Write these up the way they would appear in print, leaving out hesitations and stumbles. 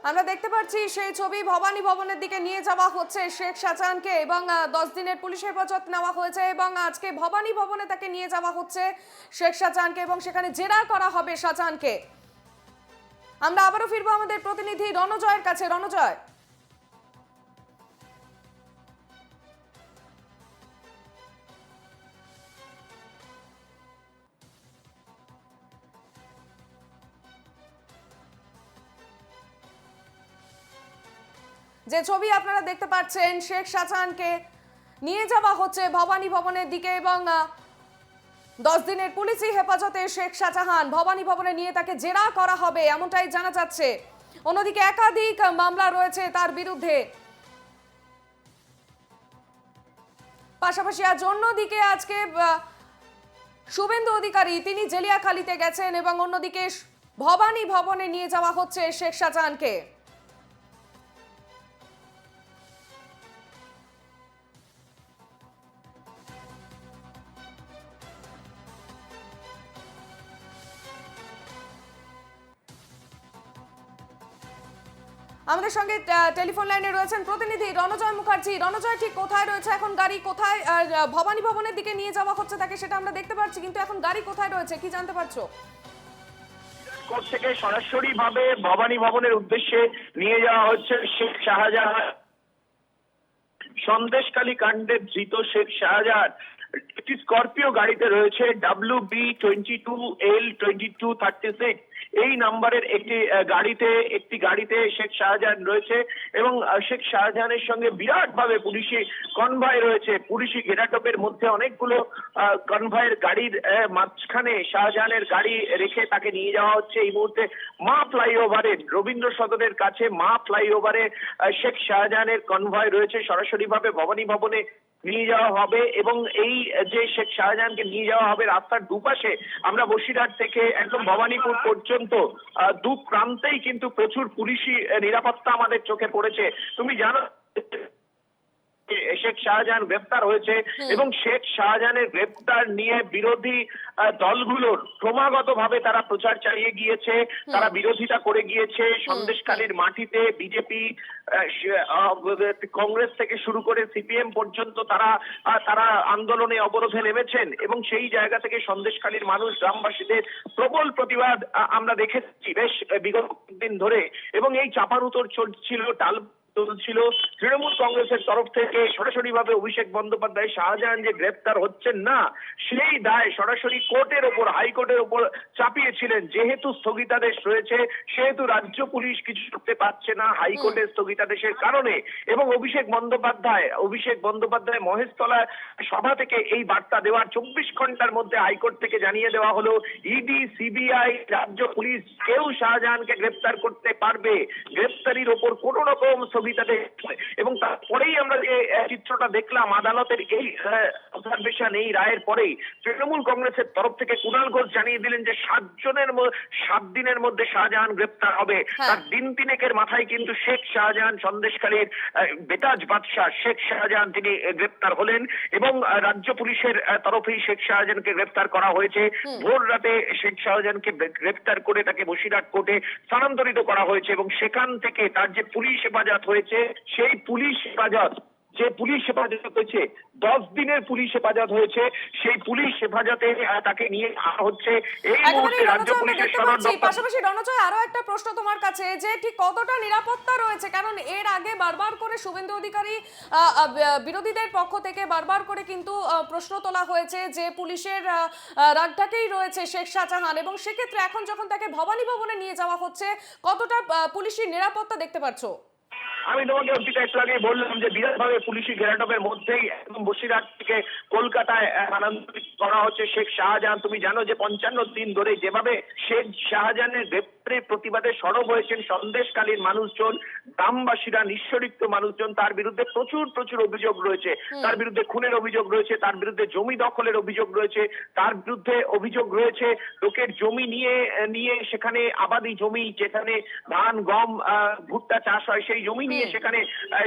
আমরা দেখতে পাচ্ছি সেই ছবি, ভবানী ভবনের দিকে নিয়ে যাওয়া হচ্ছে শেখ শাহজাহানকে এবং 10 দিনের পুলিশ হেফাজত নেওয়া হয়েছে এবং আজকে ভবানী ভবনে তাকে নিয়ে যাওয়া হচ্ছে শেখ শাহজাহানকে এবং সেখানে জেরা করা হবে শাহজাহানকে। আমরা আবারও ফিরবো আমাদের প্রতিনিধি রণজয়ের কাছে। রণজয়, যে ছবি আপনারা দেখতে পাচ্ছেন, শেখ শাহজাহানকে নিয়ে যাওয়া হচ্ছে ভবানী ভবনের দিকে এবং 10 দিনের পুলিশি হেফাজতে শেখ শাহজাহান, ভবানী ভবনে নিয়ে তাকে জেরা করা হবে এমনটাই জানা যাচ্ছে। অন্যদিকে একাধিক মামলা রয়েছে তার বিরুদ্ধে। পাশাপাশি আজ অন্যদিকে আজকে শুভেন্দু অধিকারী তিনি জেলিয়াখালীতে গেছেন এবং অন্যদিকে ভবানী ভবনে নিয়ে যাওয়া হচ্ছে শেখ শাহজাহানকে। আমাদের সঙ্গে টেলিফোন লাইনে রয়েছেন প্রতিনিধি রণজয় মুখার্জি। রণজয়, ঠিক কোথায় রয়েছে এখন গাড়ি, কোথায় ভবানী ভবনের দিকে নিয়ে যাওয়া হচ্ছে তাকে, সেটা আমরা দেখতে পাচ্ছি, কিন্তু এখন গাড়ি কোথায় রয়েছে কি জানতে পারছো? কোর্ট থেকে সরাসরি ভাবে ভবানী ভবনের উদ্দেশ্যে নিয়ে যাওয়া হচ্ছে শেখ শাহজাহান। সন্দেশখালী কাণ্ডে ধৃত শেখ শাহজাহান একটি স্করপিও গাড়িতে রয়েছে WB22L2236 এই নাম্বারের একটি গাড়িতে শেখ শাহজাহান রয়েছে এবং শেখ শাহজাহানের সঙ্গে বিরাট ভাবে পুলিশি কনভয় রয়েছে। পুলিশি ঘেরাটোপের মধ্যে অনেকগুলো কনভয়ের গাড়ির মাঝখানে শাহজাহানের গাড়ি রেখে তাকে নিয়ে যাওয়া হচ্ছে। এই মুহূর্তে মা ফ্লাইওভারে, রবীন্দ্র সদনের কাছে মা ফ্লাইওভারে শেখ শাহজাহানের কনভয় রয়েছে। সরাসরি ভাবে ভবানী ভবনে নিয়ে যাওয়া হবে এবং এই যে শেখ শাহজাহানকে নিয়ে যাওয়া হবে রাস্তার দুপাশে আমরা বসিরহাট থেকে একদম ভবানীপুর পর্যন্ত দু প্রান্তেই কিন্তু প্রচুর পুলিশি নিরাপত্তা আমাদের চোখে পড়েছে। তুমি জানো শেখ শাহজাহান গ্রেপ্তার হয়েছে এবং শেখ শাহজাহানের গ্রেপ্তার নিয়ে বিরোধী দলগুলোর ক্রমাগত ভাবে তারা প্রচার চালিয়ে গিয়েছে, তারা বিরোধিতা করে গিয়েছে। সন্দেশখালীর মাটিতে বিজেপি, কংগ্রেস থেকে শুরু করে সিপিএম পর্যন্ত তারা আন্দোলনে অবরোধে নেমেছেন এবং সেই জায়গা থেকে সন্দেশখালীর মানুষ, গ্রামবাসীদের প্রবল প্রতিবাদ আমরা দেখেছি বেশ বিগত দিন ধরে এবং এই চাপানুতোর চলছিল, চলছিল। তৃণমূল কংগ্রেসের তরফ থেকে সরাসরি ভাবে অভিষেক বন্দ্যোপাধ্যায় শাহজাহান যে গ্রেপ্তার হচ্ছেন না সেই দায় সরাসরি কোর্টের ওপর, হাইকোর্টের ওপর চাপিয়েছিলেন। যেহেতু স্থগিতাদেশ রয়েছে সেহেতু রাজ্য পুলিশ কিছু করতে পারছে না হাইকোর্টের স্থগিতাদেশের কারণে এবং অভিষেক বন্দ্যোপাধ্যায় মহেশতলা সভা থেকে এই বার্তা দেওয়ার 24 ঘন্টার মধ্যে হাইকোর্ট থেকে জানিয়ে দেওয়া হলো ইডি, সিবিআই, রাজ্য পুলিশ কেউ শাহজাহানকে গ্রেপ্তার করতে পারবে, গ্রেপ্তারির ওপর কোন রকম এবং তারপরেই আমরা যে চিত্রটা দেখলাম আদালতের এই অবজারভেশন, এই রায়ের পরেই তৃণমূল কংগ্রেসের তরফ থেকে কুণাল ঘোষ জানিয়ে দিলেন যে 7 দিনের মধ্যে শাহজাহান গ্রেপ্তার হবে। তার দিন তিনেকের মাথায় কিন্তু শেখ শাহজাহান, সন্দেশখালীর বেতাজ বাদশাহ শেখ শাহজাহান তিনি গ্রেপ্তার হলেন এবং রাজ্য পুলিশের তরফেই শেখ শাহজাহানকে গ্রেপ্তার করা হয়েছে। ভোর রাতে শেখ শাহজাহানকে গ্রেপ্তার করে তাকে বসিরহাট কোর্টে স্থানান্তরিত করা হয়েছে এবং সেখান থেকে তার যে পুলিশ হেফাজত হয়েছে সেই পুলিশ হেফাজত, যে পুলিশ হেফাজত হয়েছে 10 দিনের পুলিশ হেফাজত হয়েছে, সেই পুলিশ হেফাজতে তাকে নিয়ে আসা হচ্ছে। এই মুহূর্তে রাজ্য পুলিশের সদর দপ্তর। পাশাপাশি রণজয়, আরো একটা প্রশ্ন তোমার কাছে, যে ঠিক কতটা নিরাপত্তা রয়েছে, কারণ এর আগে বারবার করে শুভেন্দু অধিকারী বিরোধীদের পক্ষ থেকে বারবার করে কিন্তু প্রশ্ন তোলা হয়েছে যে পুলিশের রাগঢাকেই রয়েছে শেখ শাহজাহান এবং সেক্ষেত্রে এখন যখন তাকে ভবানী ভবনে নিয়ে যাওয়া হচ্ছে কতটা পুলিশি নিরাপত্তা দেখতে পাচ্ছ? আমি তোমাকে একটু আগে বললাম যে বিরাটভাবে পুলিশি ঘেরাটোপের মধ্যেই একদম বসিরহাট থেকে কলকাতায় স্থানান্তরিত করা হচ্ছে শেখ শাহজাহান। তুমি জানো যে 55 দিন ধরে যেভাবে শেখ শাহজাহানের গ্রেপ্তারের প্রতিবাদে সরব হয়েছেন সন্দেশখালীর মানুষজন, গ্রামবাসীরা, নিঃস্বরিক্ত মানুষজন, তার বিরুদ্ধে প্রচুর অভিযোগ রয়েছে। তার বিরুদ্ধে খুনের অভিযোগ রয়েছে, তার বিরুদ্ধে জমি দখলের অভিযোগ রয়েছে, তার বিরুদ্ধে অভিযোগ রয়েছে লোকের জমি নিয়ে সেখানে আবাদি জমি, যেখানে ধান, গম, ভুট্টা চাষ হয়, সেই জমি নিয়ে সেখানে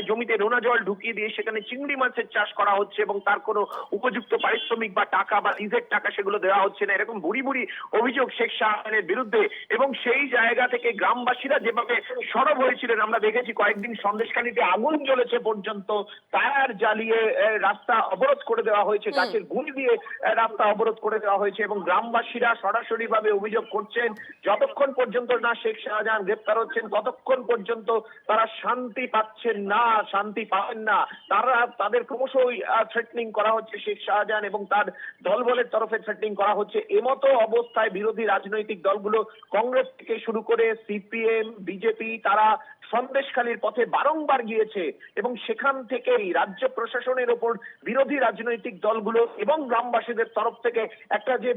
জমিতে নোনা জল ঢুকিয়ে দিয়ে সেখানে চিংড়ি মাছের চাষ করা হচ্ছে এবং তার কোনো উপযুক্ত পারিশ্রমিক বা টাকা বা লিজের টাকা সেগুলো দেওয়া হচ্ছে না, এরকম বুড়ি অভিযোগ শেখ শাহজাহানের বিরুদ্ধে। এবং সেই জায়গা থেকে গ্রামবাসীরা যেভাবে সরব হয়েছিলেন, আমরা দেখেছি কয়েকদিন সন্দেশখালীতে আগুন জ্বলেছে পর্যন্ত, টায়ার জ্বালিয়ে রাস্তা অবরোধ করে দেওয়া হয়েছে, গাছের গুঁড়ি দিয়ে রাস্তা অবরোধ করে দেওয়া হয়েছে এবং গ্রামবাসীরা সরাসরি ভাবে অভিযোগ করছেন যতক্ষণ পর্যন্ত না শেখ শাহজাহান গ্রেপ্তার হচ্ছেন ততক্ষণ পর্যন্ত তারা শান্তি পাচ্ছেন না, শান্তি পাবেন না। তাদের ক্রমশই থ্রেটনিং করা হচ্ছে শেখ শাহজাহান এবং তার দলবলের তরফে থ্রেটনিং করা হচ্ছে। এমতো অবস্থায় বিরোধী রাজনৈতিক দলগুলো কংগ্রেস থেকে শুরু করে সিপিএম, বিজেপি তারা সন্দেশখালীর পথে বারংবার গিয়েছে এবং সেখান থেকেই রাজ্য প্রশাসনের ওপর বিরোধী রাজনৈতিক দলগুলো এবং গ্রামবাসীদের তরফ থেকে একটা যে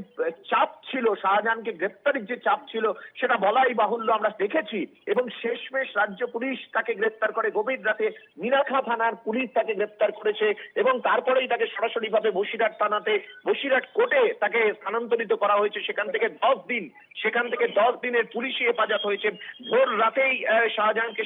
চাপ ছিল, শাহজাহানকে গ্রেপ্তারের যে চাপ ছিল সেটা বলাই বাহুল্য আমরা দেখেছি এবং শেষমেশ রাজ্য পুলিশ তাকে গ্রেপ্তার করে। গভীর রাতে মিনাখা থানার পুলিশ তাকে গ্রেপ্তার করেছে এবং তারপরেই তাকে সরাসরি ভাবে বসিরহাট থানাতে, বসিরহাট কোর্টে তাকে স্থানান্তরিত করা হয়েছে। সেখান থেকে 10 দিনের পুলিশি হেফাজত হয়েছে। ভোর রাতেই শাহজাহানকে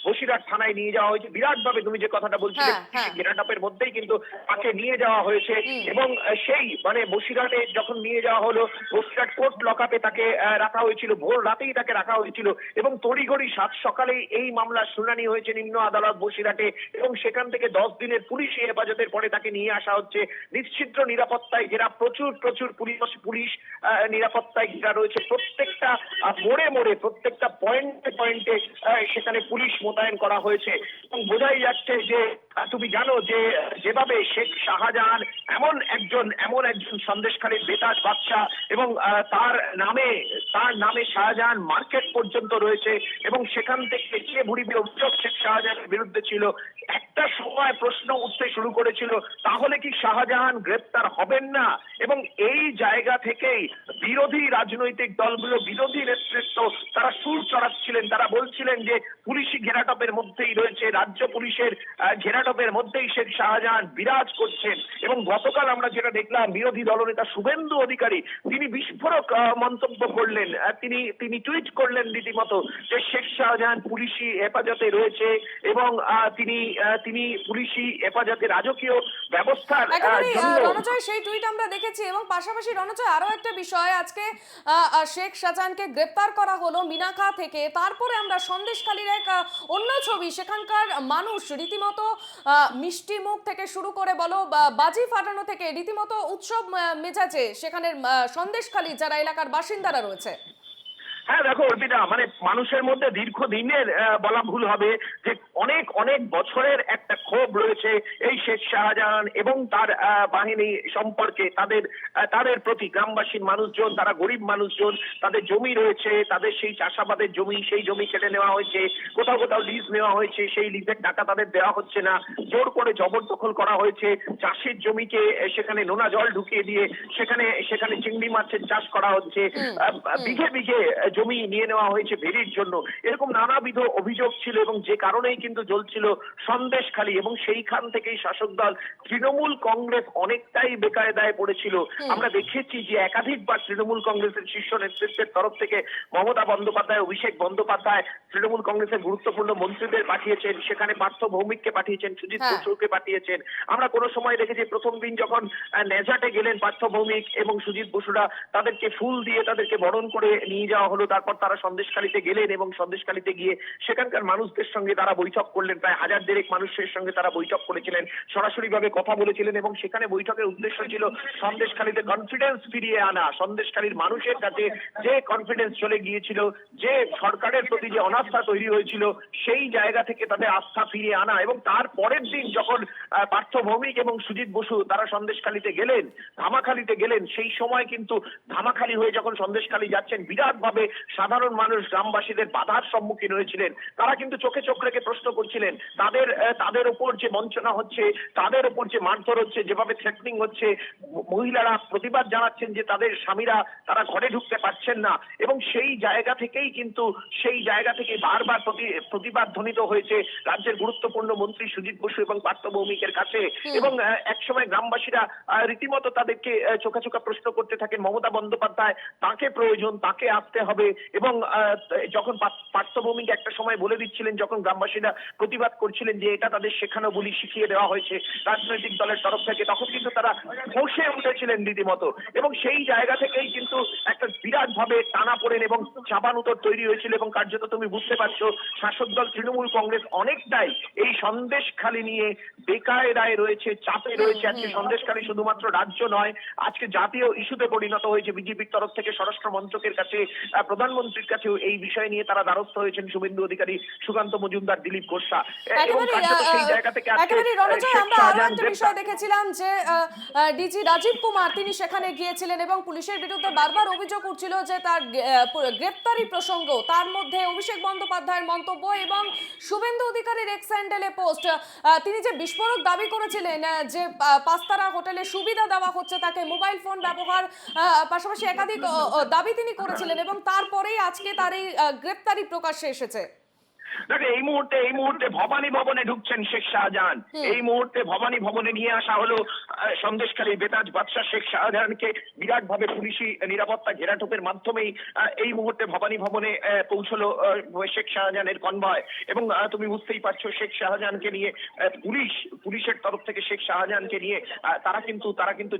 বসিরহাট থানায় নিয়ে যাওয়া হয়েছে। বিরাট ভাবে তুমি যে কথাটা বলছিলে গেরাটপের মধ্যেই কিন্তু তাকে নিয়ে যাওয়া হয়েছে এবং সেই মানে বসিরহাটে যখন নিয়ে যাওয়া হলো, বসিরহাট কোর্ট লকআপে তাকে রাখা হয়েছিল, ভোর রাতেই তাকে রাখা হয়েছিল এবং তড়িঘড়ি সাত সকালেই এই মামলার শুনানি হয়েছে নিম্ন আদালত বসিরহাটে এবং সেখান থেকে 10 দিনের পুলিশি হেফাজতের পরে তাকে নিয়ে আসা হচ্ছে। নিশ্চিদ্র নিরাপত্তায় ঘেরা, প্রচুর পুলিশ নিরাপত্তায় ঘেরা রয়েছে। প্রত্যেকটা মোড়ে প্রত্যেকটা পয়েন্টে সেখানে পুলিশ মোতায়েন করা হয়েছে এবং বোঝাই যাচ্ছে যে তুমি জানো যে যেভাবে শেখ শাহজাহান এমন একজন সন্দেশখালীর বেতাজ বাদশা এবং তার নামে শাহজাহান মার্কেট পর্যন্ত রয়েছে এবং সেখান থেকে যে ভুরি অভিযোগ শেখ শাহজাহানের বিরুদ্ধে ছিল, একটা সময় প্রশ্ন উঠতে শুরু করেছিল তাহলে কি শাহজাহান গ্রেপ্তার হবেন না? এবং এই জায়গা থেকেই বিরোধী রাজনৈতিক দলগুলো, বিরোধী নেতৃত্ব তারা সুর চড়াচ্ছিলেন। তারা বলছিলেন যে পুলিশি ঘেরাটপের মধ্যেই রয়েছে, রাজ্য পুলিশের ঘেরাটপের মধ্যেই শেখ শাহজাহান বিরাজ করছেন। এবং গতকাল আমরা যেটা দেখলাম, বিরোধী দলনেতা শুভেন্দু অধিকারী তিনি বিস্ফোরক মন্তব্য করলেন। তিনি টুইট করলেন রীতিমতো যে শেখ শাহজাহান পুলিশি হেফাজতে রয়েছে এবং তিনি পুলিশি হেফাজতে রাজকীয় ব্যবস্থার জন্য। রণজয়, সেই টুইট আমরা দেখেছি এবং পাশাপাশি রণজয় আরো একটা বিষয়, আজকে শেখ শাহজাহানকে গ্রেপ্তার করা হলো মিনাখা থেকে, তারপরে আমরা সন্দেশখালীর এক অন্য ছবি, সেখানকার মানুষ রীতিমতো মিষ্টি মুখ থেকে শুরু করে বলো বাজি ফাটানো থেকে রীতিমতো উৎসব মেজাজে সেখানের সন্দেশখালী যারা এলাকার বাসিন্দারা রয়েছে। হ্যাঁ দেখো অর্পিতা, মানে মানুষের মধ্যে দীর্ঘদিনের বলা ভুল হবে যে অনেক বছরের একটা ক্ষোভ রয়েছে এই শেখ শাহজাহান এবং তার বাহিনী সম্পর্কে। তাদের প্রতি গ্রামবাসীর মানুষজন, তারা গরিব মানুষজন, তাদের জমি রয়েছে, তাদের সেই চাষাবাদের জমি, সেই জমি কেটে নেওয়া হয়েছে, কোথাও লিজ নেওয়া হয়েছে, সেই লিজের টাকা তাদের দেওয়া হচ্ছে না, জোর করে জবরদখল করা হয়েছে, চাষের জমিকে সেখানে নোনা জল ঢুকিয়ে দিয়ে সেখানে চিংড়ি মাছের চাষ করা হচ্ছে, বিঘে জমি নিয়ে নেওয়া হয়েছে ভেরির জন্য। এরকম নানাবিধ অভিযোগ ছিল এবং যে কারণেই কিন্তু জ্বলছিল সন্দেশখালী এবং সেইখান থেকেই শাসক দল তৃণমূল কংগ্রেস অনেকটাই বেকায়দায় পড়েছিল। আমরা দেখেছি যে একাধিকবার তৃণমূল কংগ্রেসের শীর্ষ নেতৃত্বের তরফ থেকে মমতা বন্দ্যোপাধ্যায়, অভিষেক বন্দ্যোপাধ্যায় তৃণমূল কংগ্রেসের গুরুত্বপূর্ণ মন্ত্রীদের পাঠিয়েছেন, সেখানে পার্থ ভৌমিককে পাঠিয়েছেন, সুজিত বসুকে পাঠিয়েছেন। আমরা কোনো সময় দেখেছি প্রথম দিন যখন নেজাটে গেলেন পার্থ ভৌমিক এবং সুজিত বসুরা, তাদেরকে ফুল দিয়ে তাদেরকে বরণ করে নিয়ে যাওয়া হলো। তারপর তারা সন্দেশখালীতে গেলেন এবং সন্দেশখালীতে গিয়ে সেখানকার মানুষদের সঙ্গে তারা বৈঠক করলেন। প্রায় 1000 মানুষের সঙ্গে তারা বৈঠক করেছিলেন, সরাসরি ভাবে কথা বলেছিলেন এবং সেখানে বৈঠকের উদ্দেশ্য ছিল সন্দেশখালীতে কনফিডেন্স ফিরিয়ে আনা। সন্দেশখালীর মানুষের কাছে যে কনফিডেন্স চলে গিয়েছিল, যে সরকারের প্রতি যে অনাস্থা তৈরি হয়েছিল, সেই জায়গা থেকে তাদের আস্থা ফিরিয়ে আনা। এবং তার পরের দিন যখন পার্থ ভৌমিক এবং সুজিত বসু তারা সন্দেশখালীতে গেলেন, ধামাখালীতে গেলেন, সেই সময় কিন্তু ধামাখালী হয়ে যখন সন্দেশখালী যাচ্ছেন, বিরাট ভাবে সাধারণ মানুষ গ্রামবাসীদের বাধার সম্মুখীন হয়েছিলেন। তারা কিন্তু চোখে চোখ রেখে প্রশ্ন করছিলেন তাদের উপর যে বঞ্চনা হচ্ছে, তাদের উপর যে মারধর হচ্ছে, যেভাবে থ্রেটনিং হচ্ছে, মহিলারা প্রতিবাদ জানাচ্ছেন যে তাদের স্বামীরা তারা ঘরে ঢুকতে পারছেন না এবং সেই জায়গা থেকে বারবার প্রতিবাদ ধ্বনিত হয়েছে রাজ্যের গুরুত্বপূর্ণ মন্ত্রী সুজিত বসু এবং পার্থ ভৌমিকের কাছে। এবং একসময় গ্রামবাসীরা রীতিমতো তাদেরকে চোখা প্রশ্ন করতে থাকেন, মমতা বন্দ্যোপাধ্যায় তাকে প্রয়োজন, তাকে আসতে হবে, হবে এবং যখন পার্থভূমিকে একটা সময় বলে দিচ্ছিলেন, যখন গ্রামবাসীরা প্রতিবাদ করছিলেন যে এটা তাদের শেখানো বলি শিখিয়ে দেওয়া হয়েছে রাজনৈতিক দলের তরফ থেকে, তখন কিন্তু তারা বসে উঠেছিলেন রীতিমতো এবং সেই জায়গা থেকেই কিন্তু একটা বিরাট ভাবে টানাপোড়েন এবং চাপানুতর তৈরি হয়েছিল এবং কার্যত তুমি বুঝতে পারছো শাসক দল তৃণমূল কংগ্রেস অনেকটাই এই সন্দেশখালি নিয়ে বেকায়দায় রয়েছে, চাপে রয়েছে। আজকে সন্দেশখালি শুধুমাত্র রাজ্য নয়, আজকে জাতীয় ইস্যুতে পরিণত হয়েছে। বিজেপির তরফ থেকে স্বরাষ্ট্র মন্ত্রকের কাছে, প্রধানমন্ত্রীর কাছেও এই বিষয় নিয়ে তারা দ্বারস্থ হয়েছেন, শুভেন্দু অধিকারী, সুকান্ত মজুমদার, দিলীপ ঘোষা এবং কার্যত সেই জায়গা থেকে একেবারে রণজয়, আমরা আরো একটা বিষয় দেখেছিলাম যে ডিজি রাজীব কুমার তিনি সেখানে গিয়েছিলেন এবং পুলিশের বিরুদ্ধে বারবার অভিযোগ উঠছিল যে তার গ্রেপ্তারি প্রসঙ্গ, তার মধ্যে অভিষেক বন্দ্যোপাধ্যায়ের মন্তব্য এবং শুভেন্দু অধিকারীর এক্স হ্যান্ডেলে পোস্ট। তিনি যে বিস্ফোরক দাবি করেছিলেন যে পাঁচতারা হোটেলে সুবিধা দেওয়া হচ্ছে তাকে, মোবাইল ফোন ব্যবহার, পাশাপাশি একাধিক দাবি তিনি করেছিলেন এবং তারপরেই আজকে তার এই গ্রেপ্তারি প্রকাশ্যে এসেছে। দেখো এই মুহূর্তে ভবানী ভবনে ঢুকছেন শেখ শাহজাহান। এই মুহূর্তে ভবানী ভবনে নিয়ে আসা হলো সন্দেশখালী বেতাজ বাদশাহ শেখ শাহজাহানকে বিরাট ভাবে পুলিশি নিরাপত্তা ঘেরাটোপের মাধ্যমেই এই মুহূর্তে ভবানী ভবনে পৌঁছলো শেখ শাহজাহানের কনভয় এবং তুমি বুঝতেই পারছো শেখ শাহজাহানকে নিয়ে পুলিশের তরফ থেকে শেখ শাহজাহানকে নিয়ে তারা কিন্তু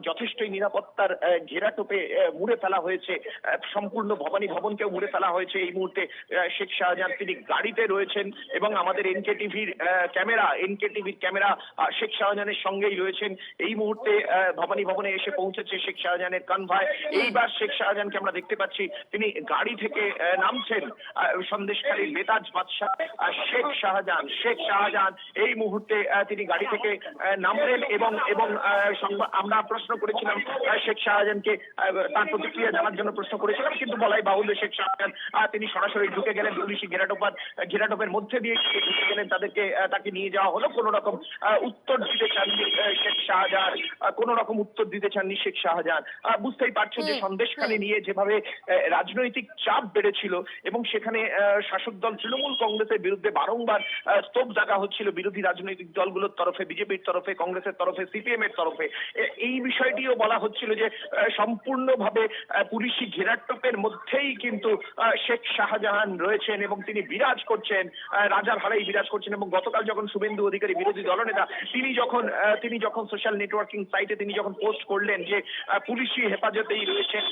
যথেষ্টই নিরাপত্তার ঘেরাটোপে মুড়ে ফেলা হয়েছে। সম্পূর্ণ ভবানী ভবনকেও মুড়ে ফেলা হয়েছে। এই মুহূর্তে শেখ শাহজাহান তিনি গাড়িতে রয়েছেন এবং আমাদের এনকেটিভির ক্যামেরা শেখ শাহজাহানের সঙ্গেই রয়েছেন। এই মুহূর্তে ভবানী ভবনে এসে পৌঁছেছে শেখ শাহজাহানের কনভয়। এইবার শেখ শাহজাহানকে আমরা দেখতে পাচ্ছি তিনি গাড়ি থেকে নামছেন। সন্দেশখালীর বেতাজ বাদশাহ শেখ শাহজাহান এই মুহূর্তে তিনি গাড়ি থেকে নামলেন এবং আমরা প্রশ্ন করেছিলাম শেখ শাহজাহানকে, তার প্রতিক্রিয়া জানার জন্য প্রশ্ন করেছিলাম, কিন্তু বলাই বাহুল্য শেখ শাহজাহান তিনি সরাসরি ঢুকে গেলেন পুলিশি ঘেরাটোপের মধ্যে দিয়ে ঢুকে গেলেন। তাকে নিয়ে যাওয়া হলো। কোন রকম উত্তর দিতে চাননি শেখ শাহজাহান, শেখ শাহজাহান। বুঝতেই পারছো যে সন্দেশখালী নিয়ে যেভাবে রাজনৈতিক চাপ বেড়েছিল এবং সেখানে শাসক দল তৃণমূল কংগ্রেসের বিরুদ্ধে বারংবার স্তোপ জাগা হচ্ছিল বিরোধী রাজনৈতিক দলগুলোর তরফে, বিজেপির তরফে, কংগ্রেসের তরফে, সিপিএম এর তরফে। এই বিষয়টিও বলা হচ্ছিল যে সম্পূর্ণভাবে পুলিশি ঘেরাটোপের মধ্যেই কিন্তু শেখ শাহজাহান রয়েছেন এবং তিনি বিরাজ করছেন, রাজার হারেই বিরাজ করছেন। এবং গতকাল যখন শুভেন্দু অধিকারী বিরোধী দলনেতা তিনি যখন সোশ্যাল নেটওয়ার্কিং সাইটে তিনি যখন পোস্ট করলেন যে পুলিশি হেফাজতেই রয়েছেন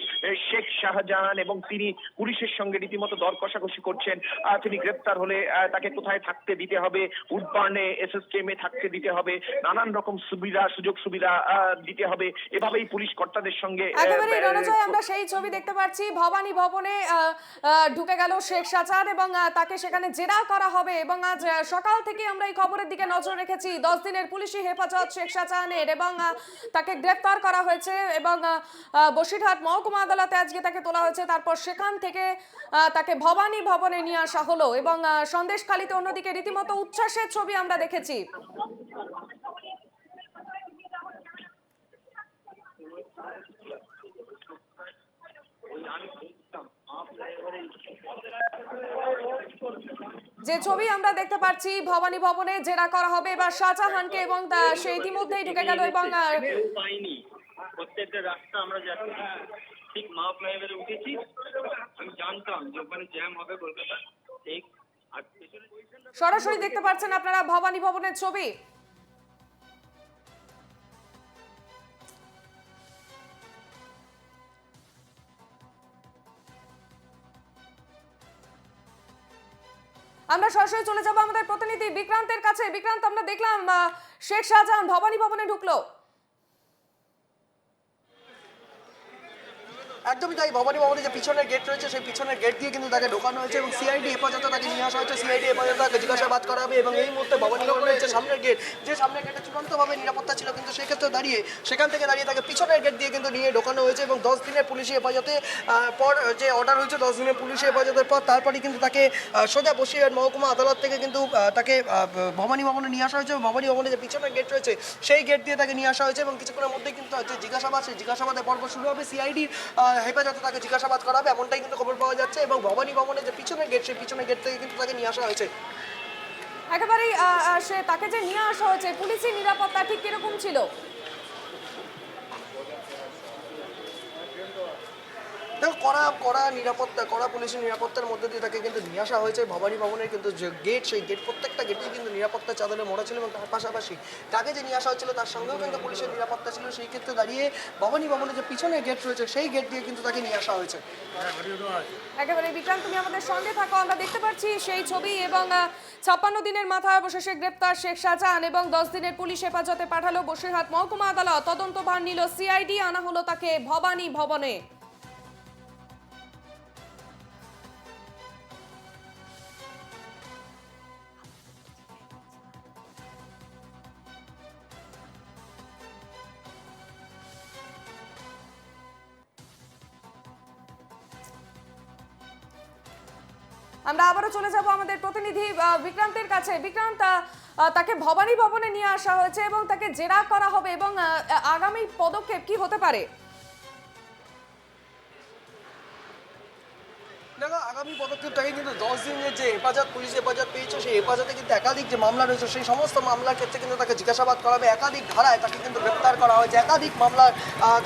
শেখ শাহজাহান এবং তিনি পুলিশের সঙ্গে রীতিমতো দর কষাকষি করছেন, তিনি গ্রেপ্তার হলে তাকে কোথায় থাকতে দিতে হবে, উডবার্নে এসএসকেএম এ থাকতে দিতে হবে, নানান রকম সুযোগ সুবিধা দিতে হবে, এভাবেই পুলিশ কর্তাদের সঙ্গে একেবারে রণজয়, আমরা সেই ছবি দেখতে পাচ্ছি। ভবানী ভবনে ঢুকে গেল শেখ শাহজাহান এবং তাকে সেখানে জেরা করা হবে এবং আজ সকাল থেকে আমরা এই খবরের দিকে নজর রেখেছি। 10 দিনের পুলিশি হেফাজত শেখ শাহজাহানের এবং তাকে গ্রেফতার করা হয়েছে এবং বসিরহাট মহকুমা আদালতে আজকে তাকে তোলা হয়েছে। তারপর সেখান থেকে তাকে ভবানী ভবনে নিয়ে আসা হলো এবং সন্দেশখালীতে অন্যদিকে রীতিমতো উচ্ছ্বাসের ছবি আমরা দেখেছি। যে ছবি আমরা দেখতে পাচ্ছি ভবানী ভবনে জেরা করা হবে এবার শাহজাহানকে এবং সে ইতিমধ্যেই ঢুকে গেল এবং প্রত্যেকটা রাস্তা আমরা যাচ্ছি ঠিক মা ফ্লাইওভারে উঠেছি, আমি জানতাম যে ওখানে জ্যাম হবে কলকাতা ঠিক। আর সরাসরি দেখতে পাচ্ছেন আপনারা ভবানী ভবনের ছবি। আমরা সরাসরি চলে যাব আমাদের প্রতিনিধি বিক্রান্তের কাছে। বিক্রান্ত, আমরা দেখলাম শেখ শাহজাহান ভবানী ভবনে ঢুকলো। একদমই তাই। ভবানী ভবনে যে পিছনের গেট রয়েছে সেই পিছনের গেট দিয়ে কিন্তু তাকে ঢোকানো হয়েছে এবং সিআইডি হেফাজতে তাকে নিয়ে আসা হয়েছে। সিআইডি হেফাজতে তাকে জিজ্ঞাসাবাদ করা হবে এবং এই মুহূর্তে ভবানী ভবনের যে সামনের গেট, সামনের গেটে চূড়ান্তভাবে নিরাপত্তা ছিল, কিন্তু সেক্ষেত্রে সেখান থেকে দাঁড়িয়ে তাকে পিছনের গেট দিয়ে কিন্তু নিয়ে ঢোকানো হয়েছে এবং 10 দিনের পুলিশি হেফাজতে পর যে অর্ডার হয়েছে 10 দিনের পুলিশি হেফাজতের পর তারপরে কিন্তু তাকে সোজা বসিরহাট মহকুমা আদালত থেকে কিন্তু তাকে ভবানী ভবনে নিয়ে আসা হয়েছে। ভবানী ভবনে যে পিছনের গেট রয়েছে সেই গেট দিয়ে তাকে নিয়ে আসা হয়েছে এবং কিছুক্ষণের মধ্যেই কিন্তু যে জিজ্ঞাসাবাদ, সেই জিজ্ঞাসাবাদের পর্ব শুরু হবে। সিআইডির হেফাজতে তাকে জিজ্ঞাসাবাদ করা হবে এমনটাই কিন্তু খবর পাওয়া যাচ্ছে এবং ভবানী ভবনের যে পিছনের গেট সেই পিছনের গেট থেকে কিন্তু তাকে নিয়ে আসা হয়েছে। একেবারেই তাকে যে নিয়ে আসা হয়েছে, পুলিশি নিরাপত্তা ঠিক কিরকম ছিল? দেখো কড়া নিরাপত্তা, কড়া পুলিশের নিরাপত্তার মধ্যে দিয়ে তাকে কিন্তু নিয়ে আসা হয়েছে। ভবানী ভবনের কিন্তু যে গেট, সেই গেট প্রত্যেকটা গেটেই কিন্তু নিরাপত্তার চাদরে মোড়া ছিল এবং তার পাশাপাশি তাকে যে নিয়ে আসা হচ্ছিল তার সঙ্গেও কিন্তু পুলিশের নিরাপত্তা ছিল। সেই ক্ষেত্রে দাঁড়িয়ে ভবানী ভবনের যে পিছনে গেট রয়েছে সেই গেট দিয়ে কিন্তু তাকে নিয়ে আসা হয়েছে। একেবারে বিক্রান্ত, তুমি আমাদের সঙ্গে থাকো। আমরা দেখতে পাচ্ছি সেই ছবি এবং 56 দিনের মাথায় অবশেষে গ্রেপ্তার শেখ শাহজাহান এবং 10 দিনের পুলিশ হেফাজতে পাঠালো বসিরহাট মহকুমা আদালত। তদন্তভার নিল সিআইডি, আনা হলো তাকে ভবানী ভবনে। আমরা আবারও চলে যাব আমাদের প্রতিনিধি বিক্রান্তের কাছে। বিক্রান্ত, তাকে ভবানী ভবনে নিয়ে আসা হয়েছে এবং তাকে জেরা করা হবে এবং আগামী পদক্ষেপ কি হতে পারে? দেখো, আগামী পদক্ষেপটাকে কিন্তু 10 দিনের যে হেফাজত, পুলিশ হেফাজত পেয়েছে, সেই হেফাজতে কিন্তু একাধিক যে মামলা রয়েছে সেই সমস্ত মামলার ক্ষেত্রে কিন্তু তাকে জিজ্ঞাসাবাদ করা হবে। একাধিক ধারায় তাকে কিন্তু গ্রেপ্তার করা হয়েছে, একাধিক মামলার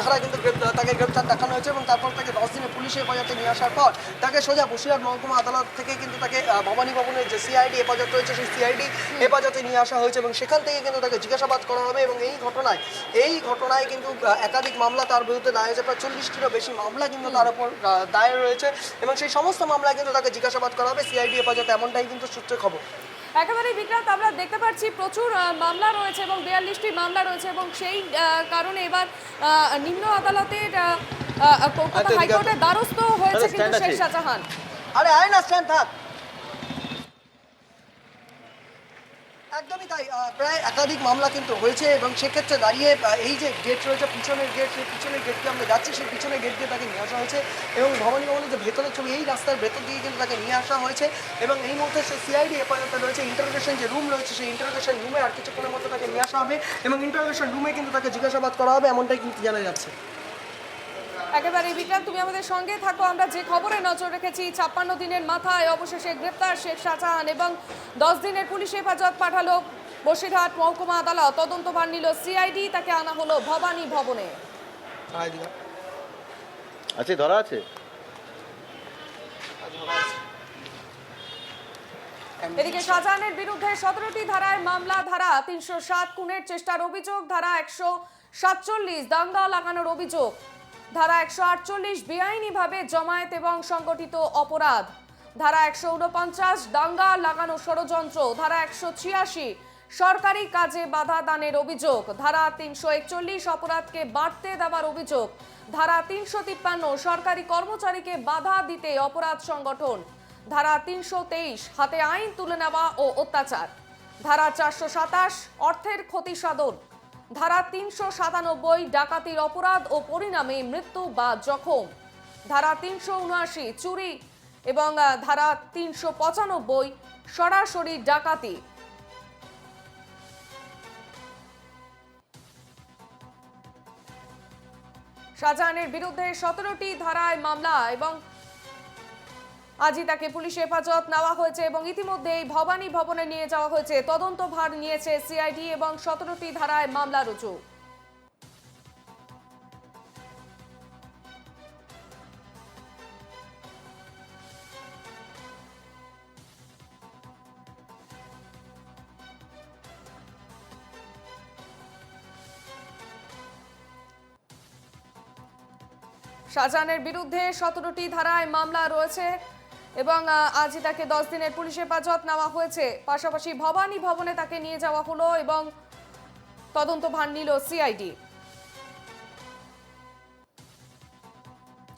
ধারায় কিন্তু তাকে গ্রেপ্তার দেখানো হয়েছে এবং তারপর তাকে 10 দিনের পুলিশ হেফাজতে নিয়ে আসার পর তাকে সোজা বসিরহাট মহকুমা আদালত থেকে কিন্তু তাকে ভবানী ভবনের যে সিআইডি হেফাজত রয়েছে সেই সিআইডি হেফাজতে নিয়ে আসা হয়েছে এবং সেখান থেকে কিন্তু তাকে জিজ্ঞাসাবাদ করা হবে। এবং এই ঘটনায় কিন্তু একাধিক মামলা তার বিরুদ্ধে দায়ের হয়েছে, প্রায় 40টিরও বেশি মামলা কিন্তু তার উপর দায়ের রয়েছে এবং সেই সমস্ত মামলায় কিন্তু তাকে জিজ্ঞাসাবাদ করা হবে সিআইডি হেফাজতে, এমনটাই কিন্তু সূত্রে খবর। একেবারেই বিক্রান্ত, আমরা দেখতে পাচ্ছি প্রচুর মামলা রয়েছে এবং 42টি মামলা রয়েছে এবং সেই কারণে এবার নিম্ন আদালতের কলকাতা হাইকোর্টের দ্বারস্থ হয়েছে কিন্তু শেখ শাহজাহান। আরে আয় না, স্ট্যান্ড থাক। একদমই তাই, প্রায় একাধিক মামলা কিন্তু হয়েছে এবং সেক্ষেত্রে দাঁড়িয়ে এই যে গেট রয়েছে পিছনের গেট, সেই পিছনের গেট দিয়ে আমরা যাচ্ছি, সেই পিছনের গেট দিয়ে তাকে নিয়ে আসা হয়েছে এবং ভবানী ভবনের যে ভেতরের ছবি, এই রাস্তার ভেতর দিয়ে কিন্তু তাকে নিয়ে আসা হয়েছে এবং এই মুহূর্তে সে সিআইডি হেফাজতে রয়েছে। ইন্টারোগেশন যে রুম রয়েছে সেই ইন্টারোগেশন রুমে আর কিছুক্ষণের মধ্যে তাকে নিয়ে আসা হবে এবং ইন্টারোগেশন রুমে কিন্তু তাকে জিজ্ঞাসাবাদ করা হবে, এমনটাই কিন্তু জানা যাচ্ছে। একেবারে বিক্রান্ত, তুমি আমাদের সঙ্গে থাকো। আমরা যে খবরে নজর রেখেছি, 56 দিনের মাথায় অবশেষে গ্রেপ্তার শেখ শাহজাহান এবং 10 দিনের পুলিশ হেফাজত পাঠালো বসিরহাট মহকুমা আদালত। তদন্তভার নিল সিআইডি, তাকে আনা হলো ভবানী ভবনে। আছে, ধরা আছে। এদিকে শাহজাহানের বিরুদ্ধে 17টি ধারায় মামলা, ধারা 307 খুনের চেষ্টার অভিযোগ, ধারা 147 দাঙ্গা লাগানোর অভিযোগ, ধারা 148 বেআইনিভাবে জমায়েত এবং সংগঠিত অপরাধ, ধারা 149 দাঙ্গা লাগানো ষড়যন্ত্র, ধারা 186 সরকারি কাজে বাধা দানের অভিযোগ, ধারা 341 অপরাধকে বাড়তে দেওয়ার অভিযোগ, ধারা 353 সরকারি কর্মচারীকে বাধা দিতে অপরাধ সংগঠন, ধারা 323 হাতে আইন তুলে নেওয়া ও অত্যাচার, ধারা 427 অর্থের ক্ষতি সাধন, ধারা 397 ডাকাতির অপরাধ ও পরিণামে মৃত্যু বা জখম, ধারা 379 চুরি এবং ধারা 395 সরাসরি ডাকাতি। শাহজাহানের বিরুদ্ধে 17টি ধারায় মামলা এবং আজই তাকে পুলিশ হেফাজত নেওয়া হয়েছে এবং ইতিমধ্যেই ভবানী ভবনে নিয়ে যাওয়া হয়েছে। তদন্তভার নিয়েছে সিআইডি এবং 17টি ধারায় মামলা রুজু। শাহজাহানের বিরুদ্ধে 17টি ধারায় মামলা রয়েছে এবং আজই তাকে 10 দিনের পুলিশ হেফাজত নেওয়া হয়েছে। পাশাপাশি ভবানী ভবনে তাকে নিয়ে যাওয়া হলো এবং তদন্তভার নিল সিআইডি।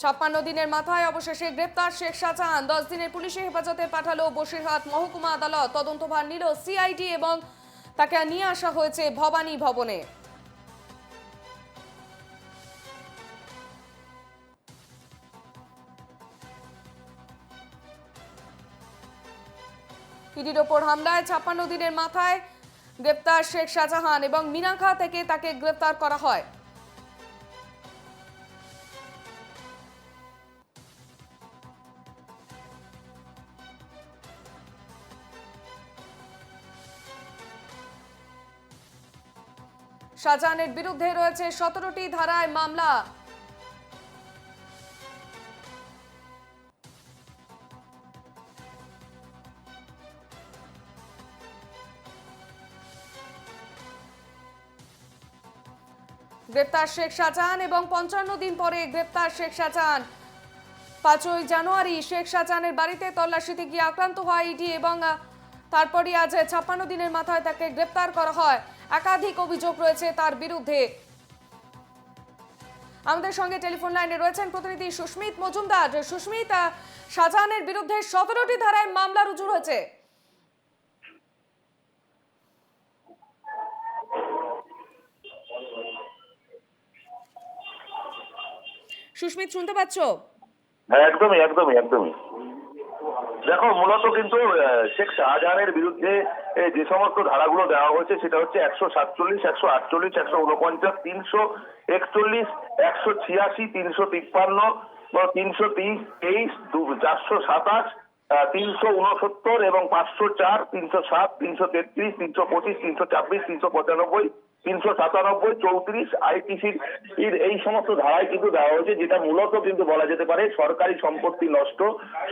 56 দিনের মাথায় অবশেষে গ্রেপ্তার শেখ শাহজাহান, 10 দিনের পুলিশের হেফাজতে পাঠালো বসিরহাট মহকুমা আদালত। তদন্তভার নিল সিআইডি এবং তাকে নিয়ে আসা হয়েছে ভবানী ভবনে। ইডির ওপর হামলায় 56 দিনের মাথায় গ্রেপ্তার শেখ শাহজাহান এবং মিনাখা থেকে তাকে গ্রেপ্তার করা হয়। শাহজাহানের বিরুদ্ধে রয়েছে 17টি ধারায় মামলা গ্রেপ্তার শেখ শাহজাহান এবং 55 দিন পরে গ্রেপ্তার শেখ শাহজাহান। 5ই জানুয়ারি শেখ শাহজাহানের বাড়িতে তল্লাশিতে গিয়ে আক্রান্ত হয় ইডি এবং তারপরই আজ 56 দিনের মাথায় তাকে গ্রেপ্তার করা হয়। একাধিক অভিযোগ রয়েছে তার বিরুদ্ধে। আমাদের সঙ্গে টেলিফোন লাইনে রয়েছেন প্রতিনিধি সুস্মিত মজুমদার। সুস্মিত, শাহজাহানের বিরুদ্ধে 17টি ধারায় মামলা রুজু হয়েছে। সুস্মিত, শুনতে পাচ্ছ? হ্যাঁ, একদমই। দেখো, মূলত কিন্তু শেখ শাহজাহানের বিরুদ্ধে যে সমস্ত ধারাগুলো দেওয়া হয়েছে সেটা হচ্ছে 147, 148, 149, 341, 186, 353, 330, 427, 369 এবং 504, 307, 333, 325, 326, 395, 397, 34 আইপিসির এই সমস্ত ধারায় কিন্তু দেওয়া হয়েছে, যেটা মূলত কিন্তু বলা যেতে পারে সরকারি সম্পত্তি নষ্ট,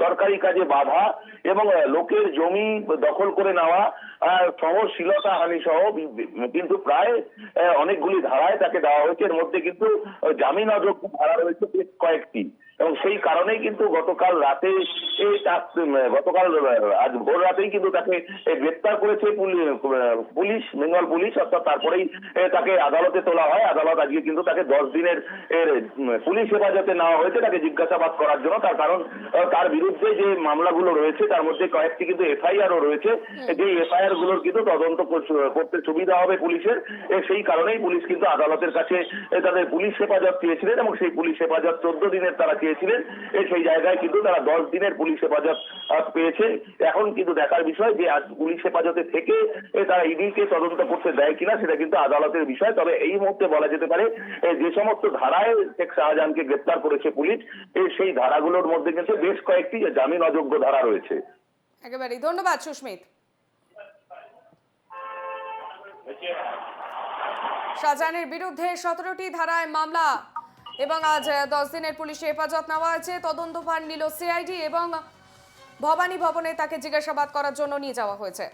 সরকারি কাজে বাধা এবং লোকের জমি দখল করে নেওয়া, সহশীলতা হানি সহ কিন্তু প্রায় অনেকগুলি ধারায় তাকে দেওয়া হয়েছে। এর মধ্যে কিন্তু জামিন অযোগ্য ধারা রয়েছে বেশ কয়েকটি এবং সেই কারণেই কিন্তু গতকাল আজ ভোর রাতেই কিন্তু তাকে গ্রেপ্তার করেছে পুলিশ, বেঙ্গল পুলিশ। অর্থাৎ তারপরেই তাকে আদালতে তোলা হয়। আদালত আজকে কিন্তু তাকে 10 দিনের পুলিশ হেফাজতে নেওয়া হয়েছে তাকে জিজ্ঞাসাবাদ করার জন্য। তার কারণ তার বিরুদ্ধে যে মামলাগুলো রয়েছে তার মধ্যে কয়েকটি কিন্তু এফআইআরও রয়েছে। যে এফআইআর গুলোর কিন্তু তদন্ত করতে সুবিধা হবে পুলিশের। সেই কারণেই পুলিশ কিন্তু আদালতের কাছে তাদের পুলিশ হেফাজত চেয়েছিলেন এবং সেই পুলিশ হেফাজত 14 দিনের তারা চেয়েছিলেন। সেই জায়গায় কিন্তু তারা 10 দিনের পুলিশ হেফাজত পেয়েছে। এখন কিন্তু দেখার বিষয় যে আজ পুলিশ হেফাজতে থেকে তারা ইডিকে তদন্ত করতে দেয় কিনা সেটা কিন্তু আদালতের বিষয়। তবে এই মুহূর্তে বলা যেতে পারে যে সমস্ত ধারায় শেখ শাহজাহানকে গ্রেপ্তার করেছে পুলিশ, সেই ধারাগুলোর মধ্যে কিন্তু বেশ কয়েকটি জামিন অযোগ্য ধারা রয়েছে। একেবারেই ধন্যবাদ সুস্মিত। শাহজাহানের বিরুদ্ধে 17টি ধারায় মামলা এবং আজ 10 দিনের পুলিশে হেফাজত নেওয়া হয়েছে। তদন্তভার নিল সিআইডি এবং ভবানী ভবনে তাকে জিজ্ঞাসাবাদ করার জন্য নিয়ে যাওয়া হয়েছে।